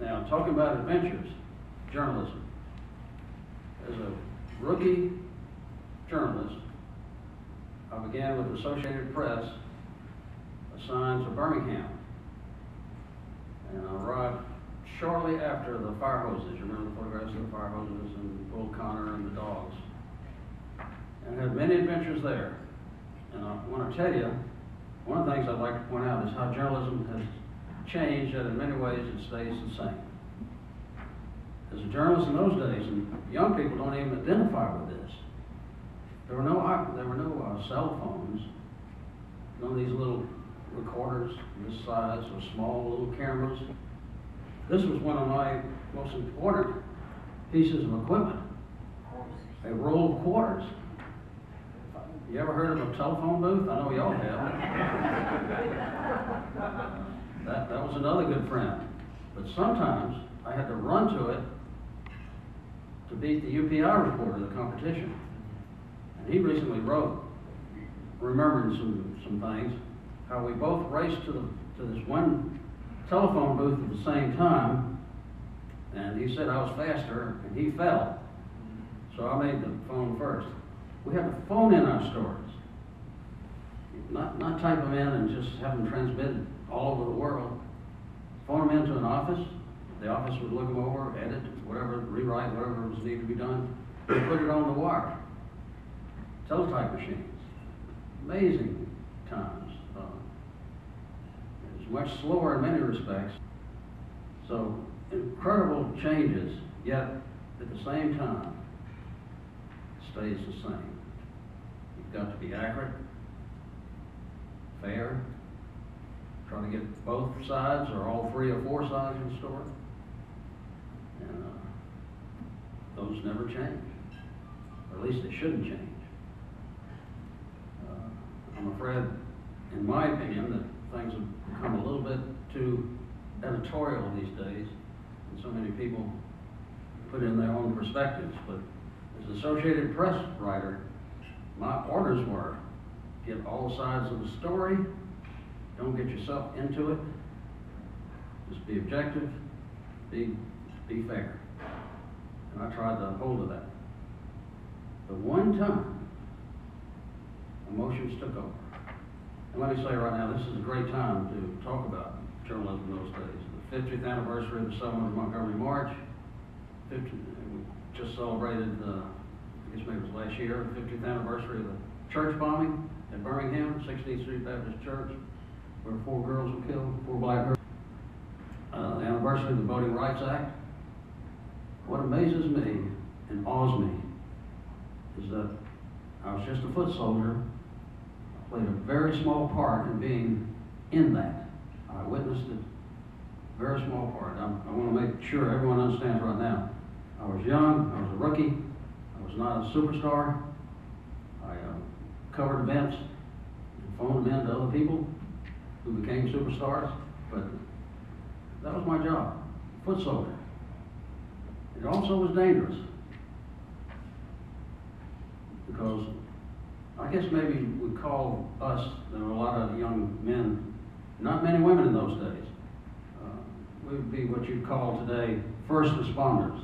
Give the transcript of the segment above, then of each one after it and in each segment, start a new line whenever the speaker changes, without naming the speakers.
Now, talking about adventures, journalism. As a rookie journalist, I began with Associated Press, assigned to Birmingham. And I arrived shortly after the fire hoses. You remember the photographs of the fire hoses and Bull Connor and the dogs. And had many adventures there. And I want to tell you, one of the things I'd like to point out is how journalism has changed, and in many ways it stays the same. As a journalist in those days, and young people don't even identify with this, there were no cell phones, none of these little recorders this size or small little cameras. This was one of my most important pieces of equipment, a roll of quarters. You ever heard of a telephone booth? I know y'all have. That was another good friend. But sometimes I had to run to it to beat the UPI reporter, the competition. And he recently wrote, remembering some things, how we both raced to this one telephone booth at the same time, and he said I was faster, and he fell. So I made the phone first. We have to phone in our stories, not type them in and just have them transmitted all over the world. Phone them into an office. The office would look them over, edit, whatever, rewrite, whatever was needed to be done, and put it on the wire. Teletype machines. Amazing times. It was much slower in many respects. So incredible changes, yet at the same time, it stays the same. You've got to be accurate, fair, try to get both sides or all three or four sides of the story. And those never change, or at least they shouldn't change. I'm afraid, in my opinion, that things have become a little bit too editorial these days, and so many people put in their own perspectives. But as an Associated Press writer, my orders were, get all sides of the story, don't get yourself into it, just be objective, be fair. And I tried to hold to that. But one time, emotions took over. And let me say right now, this is a great time to talk about journalism in those days. The 50th anniversary of the settlement of Montgomery March. We just celebrated, I guess maybe it was last year, the 50th anniversary of the church bombing at Birmingham, 16th Street Baptist Church, where 4 girls were killed, 4 black girls. The anniversary of the Voting Rights Act. What amazes me and awes me is that I was just a foot soldier. I played a very small part in being in that. I witnessed it, very small part. I want to make sure everyone understands right now. I was young, I was a rookie, I was not a superstar. I covered events and phoned them in to other people who became superstars, but that was my job, foot soldier. It also was dangerous, because I guess maybe we call us, there were a lot of young men, not many women in those days. We would be what you'd call today first responders.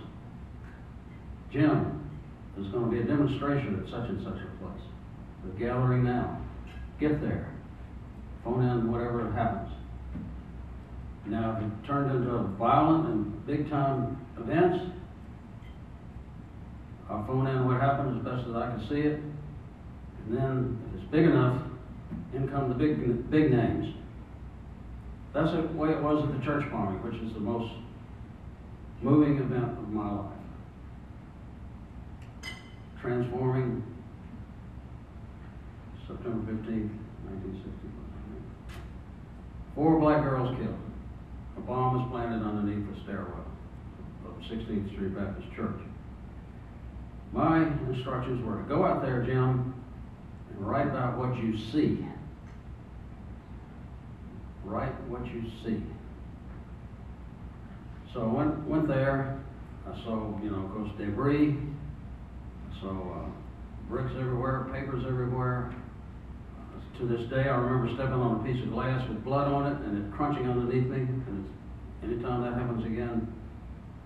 Jim, there's going to be a demonstration at such and such a place. We're gathering now. Get there. Phone in whatever happens. Now, if it turned into violent and big-time events, I'll phone in what happened as best as I can see it. And then, if it's big enough, in come the big names. That's the way it was at the church bombing, which is the most moving event of my life. Transforming September 15th, 1965. 4 black girls killed. A bomb was planted underneath the stairwell of 16th Street Baptist Church. My instructions were to go out there, Jim, and write about what you see. Write what you see. So I went there. I saw, of course, debris. I saw bricks everywhere, papers everywhere. To this day, I remember stepping on a piece of glass with blood on it and it crunching underneath me, and anytime that happens again,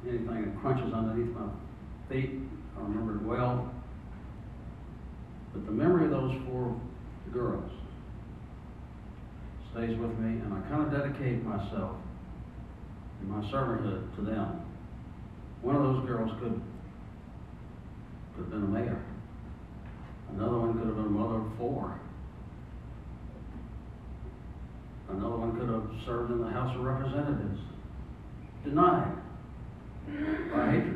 anything that crunches underneath my feet, I remember it well. But the memory of those 4 girls stays with me, and I kind of dedicate myself in my servanthood to them. One of those girls could have been a mayor. Another one could have been a mother of 4. Another one could have served in the House of Representatives. Denied by hatred.